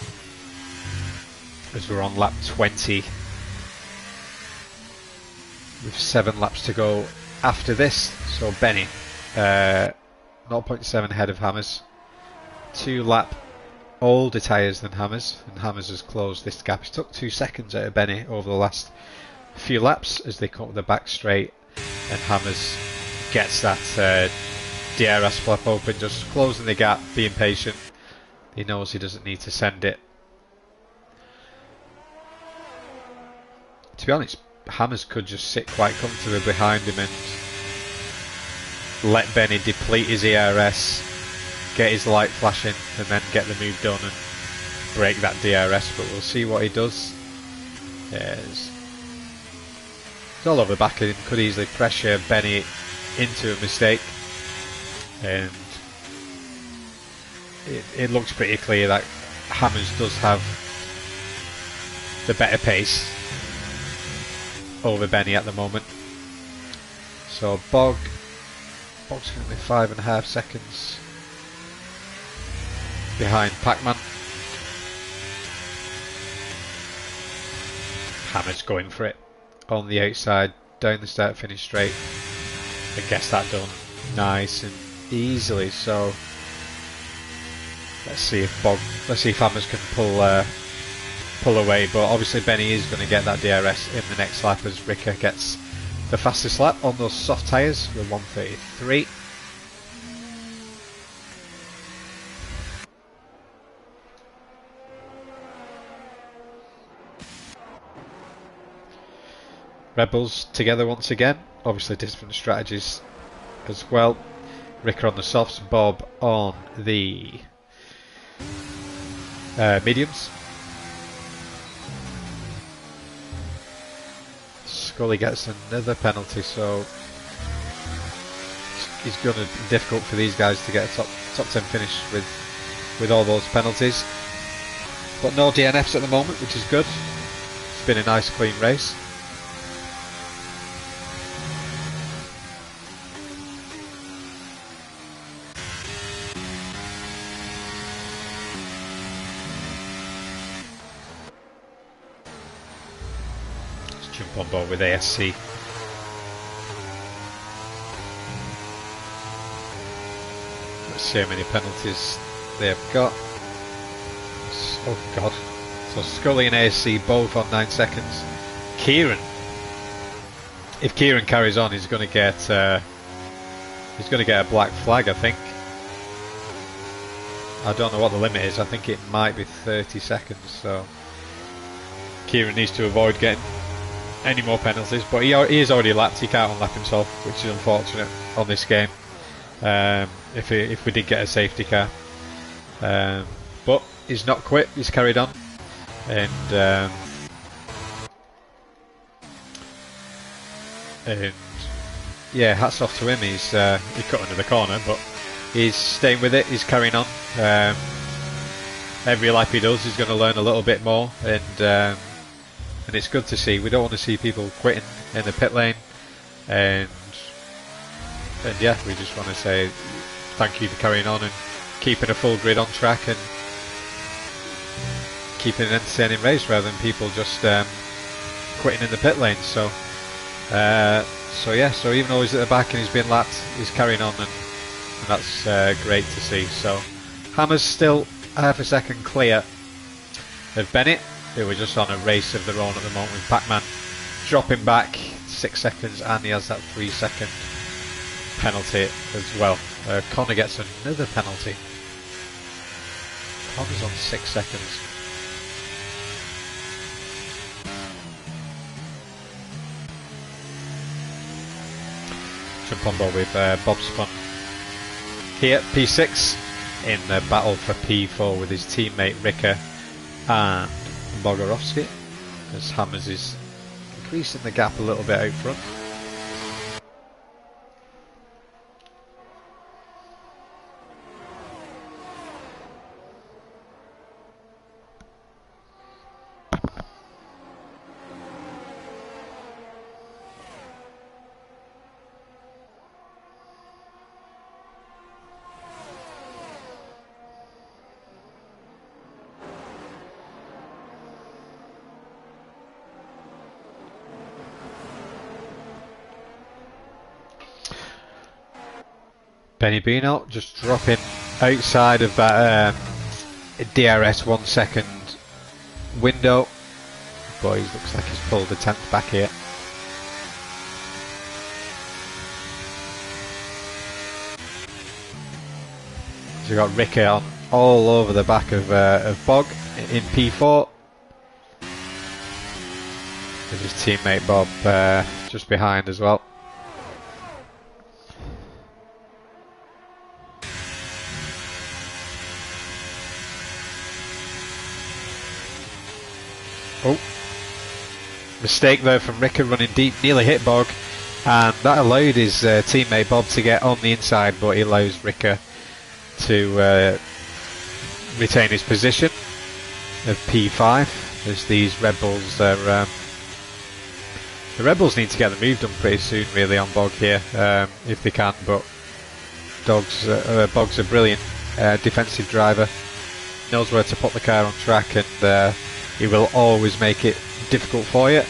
as we're on lap 20 with 7 laps to go after this. So Bennett 0.7 ahead of Hammers, 2 lap older tyres than Hammers, and Hammers has closed this gap. He took 2 seconds out of Bennett over the last few laps as they come up the back straight, and Hammers gets that DRS flap open, just closing the gap, being patient. He knows he doesn't need to send it. To be honest, Hammers could just sit quite comfortably behind him and let Benny deplete his ERS, get his light flashing, and then get the move done and break that DRS. But we'll see what he does. It's all over the back of him, could easily pressure Benny into a mistake. And it looks pretty clear that Hammers does have the better pace over Benny at the moment. So Bog's going to be 5.5 seconds behind Pac-Man. Hammers going for it on the outside, down the start finish straight, and gets that done nice and easily. So let's see if Hammers can pull away, but obviously Benny is going to get that DRS in the next lap as Ricker gets the fastest lap on those soft tyres with 1:33. Rebels together once again. Obviously different strategies as well. Ricker on the softs, Bob on the mediums. Scully gets another penalty, so it's going to be difficult for these guys to get a top 10 finish with all those penalties. But no DNFs at the moment, which is good. It's been a nice clean race. Let's jump on board with ASC. Let's see how many penalties they've got. Oh god. So Scully and ASC both on 9 seconds. Kieran. If Kieran carries on, he's going to get a black flag, I think. I don't know what the limit is. I think it might be 30 seconds. So Kieran needs to avoid getting any more penalties. But he is already lapped. He can't unlap himself, which is unfortunate on this game. If we did get a safety car, but he's not quit. He's carried on, and yeah, hats off to him. He cut under the corner, but he's staying with it. He's carrying on. Every lap he does, he's going to learn a little bit more, and it's good to see. We don't want to see people quitting in the pit lane, and yeah, we just want to say thank you for carrying on and keeping a full grid on track and keeping an entertaining race rather than people just quitting in the pit lane. So yeah, so even though he's at the back and he's been lapped, he's carrying on, and that's great to see. So Hammer's still half a second clear of Bennett, who are just on a race of their own at the moment, with Pac-Man dropping back 6 seconds, and he has that 3 second penalty as well. Connor gets another penalty. Connor's on 6 seconds. Jump on board with Bob Spun here, P6, in the battle for P4 with his teammate Ricker and Bogorovsky, as Hammers is increasing the gap a little bit out front. Benny Bino just dropping outside of that DRS 1 second window. Boys, looks like he's pulled the 10th back here. So we've got Ricky on all over the back of Bog in P4. With his teammate Bob just behind as well. Oh, mistake there from Ricker, running deep, nearly hit Bog, and that allowed his teammate Bob to get on the inside, but he allows Ricker to retain his position of P5 as these Rebels are... the Rebels need to get the move done pretty soon really on Bog here, if they can, but Bog's a brilliant defensive driver, knows where to put the car on track, and he will always make it difficult for you.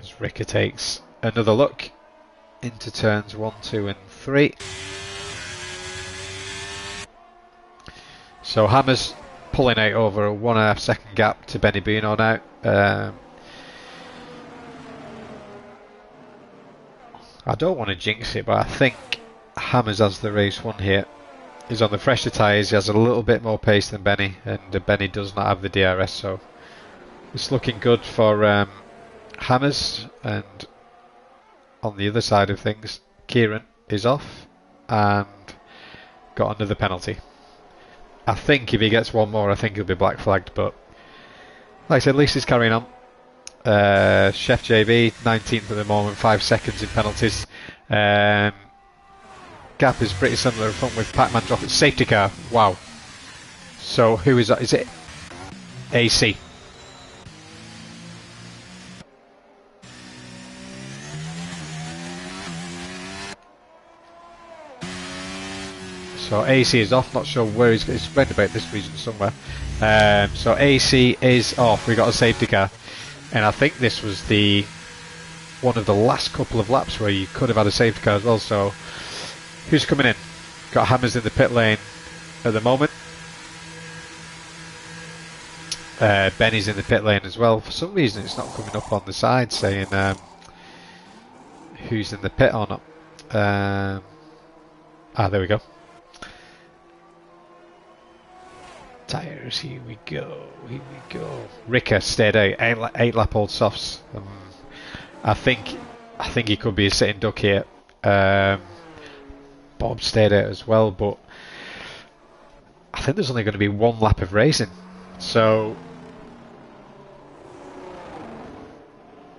As Ricker takes another look into turns 1, 2 and 3. So Hammer's pulling out over a 1.5 second gap to Benny Bino now. I don't want to jinx it, but I think Hammers has the race won here. He's on the fresher tyres, he has a little bit more pace than Benny, and Benny does not have the DRS, so It's looking good for Hammers, and on the other side of things, Kieran is off and got another penalty. I think if he gets one more, I think he'll be black flagged, but like I said, at least he's carrying on. Chef JB, 19th at the moment, 5 seconds in penalties. Gap is pretty similar in front with Pac-Man dropping safety car. Wow. So who is that? Is it AC? So AC is off, not sure where he's read about this region somewhere. So AC is off, we got a safety car. And I think this was one of the last couple of laps where you could have had a safety car as well. So who's coming in? Got Hammers in the pit lane at the moment. Benny's in the pit lane as well. For some reason it's not coming up on the side saying who's in the pit or not. There we go. Tyres, here we go. Ricker stayed out, 8 lap old softs. I think he could be a sitting duck here. Bob stayed out as well, but I think there's only going to be 1 lap of racing, so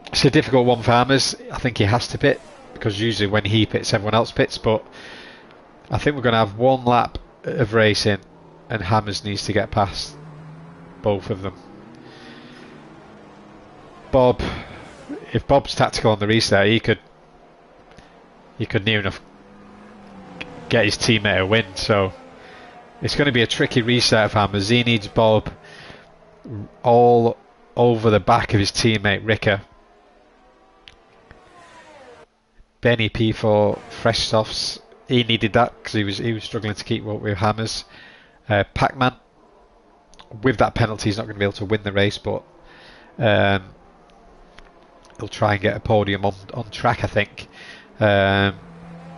it's a difficult one for Hammers. I think he has to pit because usually when he pits, everyone else pits, but I think we're going to have 1 lap of racing. And Hammers needs to get past both of them. Bob, if Bob's tactical on the restart, he could near enough get his teammate a win. So it's going to be a tricky restart for Hammers. He needs Bob all over the back of his teammate Ricker. Benny P4 fresh softs. He needed that because he was struggling to keep up with Hammers. Pac-Man, with that penalty, he's not going to be able to win the race, but he'll try and get a podium on track, I think.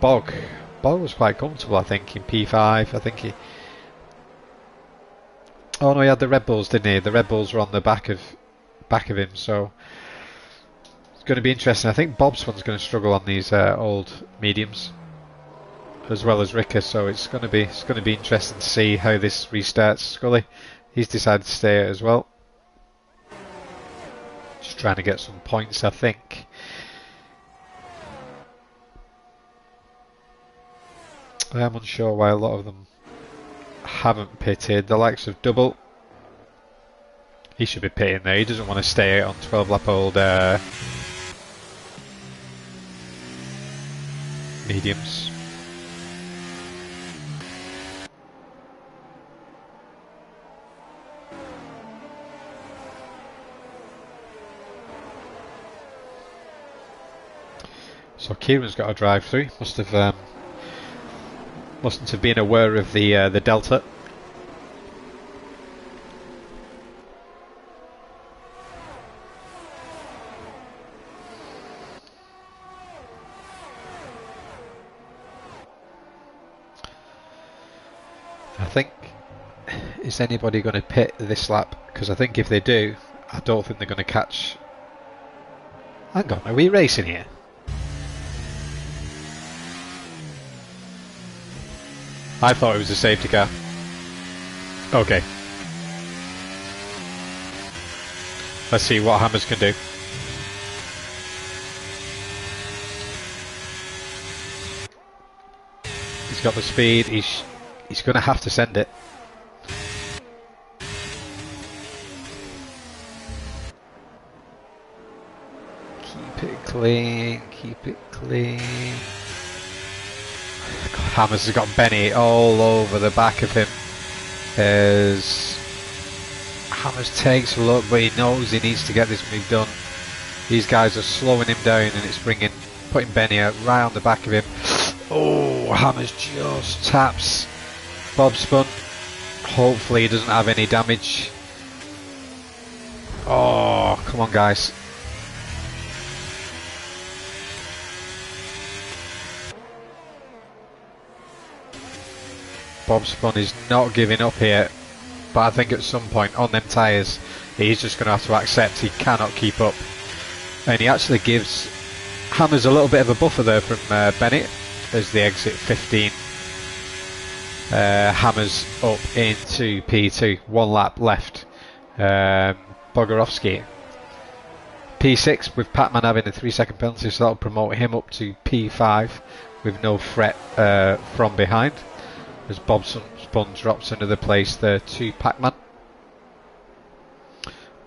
Bog was quite comfortable, I think, in P5. I think he... Oh no, he had the Red Bulls, didn't he? The Red Bulls were on the back of him, so it's going to be interesting. I think Bob's one's going to struggle on these old mediums, as well as Ricker, so it's going to be interesting to see how this restarts. Scully, he's decided to stay out as well. Just trying to get some points, I think. I am unsure why a lot of them haven't pitted. The likes of Double, he should be pitting there. He doesn't want to stay out on 12 lap old mediums. So Kieran's got a drive through. Mustn't have been aware of the delta. I think, is anybody going to pit this lap? Because I think if they do, I don't think they're going to catch. Hang on, are we racing here? I thought it was a safety car. Okay. Let's see what Hammers can do. He's got the speed. He's going to have to send it. Keep it clean. Keep it clean. Hammers has got Benny all over the back of him as Hammers takes a look, but he knows he needs to get this move done. These guys are slowing him down and it's putting Benny out right on the back of him. Oh, Hammers just taps Bob Spun. Hopefully he doesn't have any damage. Oh, come on guys. Bob Spun is not giving up here, but I think at some point on them tyres he's just going to have to accept he cannot keep up. And he actually gives Hammers a little bit of a buffer there from Bennett as they exit 15. Hammers up into P2, 1 lap left. Bogorovsky P6 with Pac-Man having a 3-second penalty, so that'll promote him up to P5 with no threat from behind, as Bob Spun drops another place there to Pac-Man.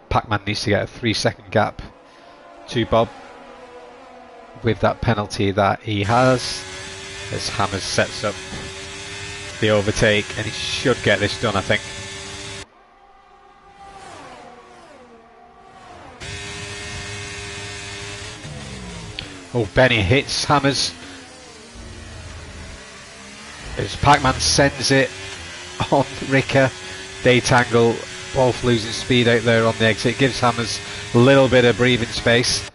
Pac-Man needs to get a 3-second gap to Bob with that penalty that he has, as Hammers sets up the overtake, and he should get this done, I think. Oh, Benny hits Hammers as Pac-Man sends it on Ricker. They tangle, both losing speed out there on the exit. Gives Hammers a little bit of breathing space.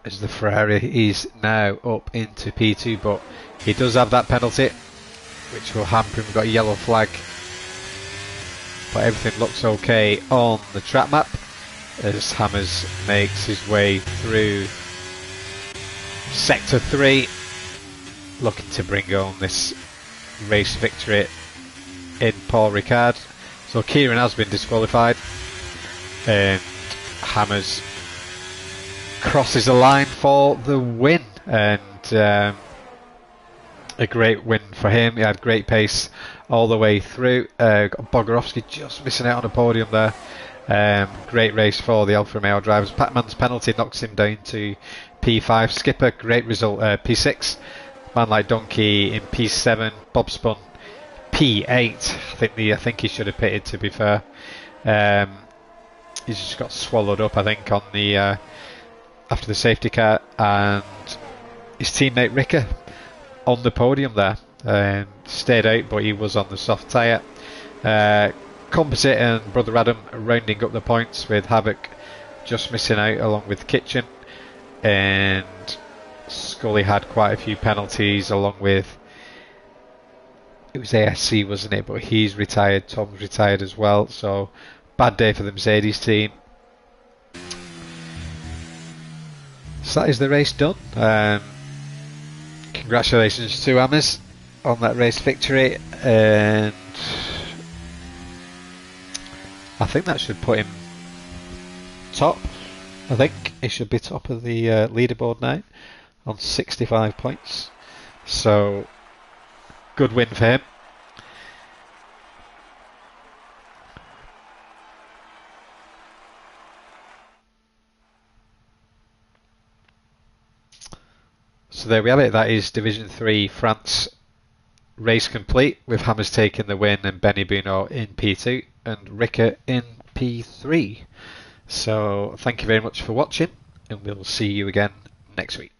As the Ferrari is now up into P2, but he does have that penalty, which will hamper him. We've got a yellow flag, but everything looks okay on the track map as Hammers makes his way through Sector 3, looking to bring home this race victory in Paul Ricard. So Kieran has been disqualified and Hammers crosses the line for the win, and a great win for him. He had great pace all the way through. Bogorovsky just missing out on a podium there. Great race for the Alfa Romeo drivers. Pac-Man's penalty knocks him down to P5. Skipper, great result, P6. Man Like Donkey in P7. Bob Spun P8. I think he should have pitted, to be fair. He's just got swallowed up, I think, on the after the safety car, and his teammate Ricker on the podium there. Stayed out, but he was on the soft tyre. Composite and Brother Adam rounding up the points, with Havoc just missing out along with Kitchen, and Scully had quite a few penalties along with, it was ASC, wasn't it, but he's retired. Tom's retired as well, so bad day for the Mercedes team. So that is the race done. Congratulations to Hammers on that race victory, and I think that should put him top. I think he should be top of the leaderboard now on 65 points. So good win for him. So there we have it. That is Division 3 France race complete, with Hammers taking the win and Benny Bruno in P2 and Ricker in P3. So thank you very much for watching, and we'll see you again next week.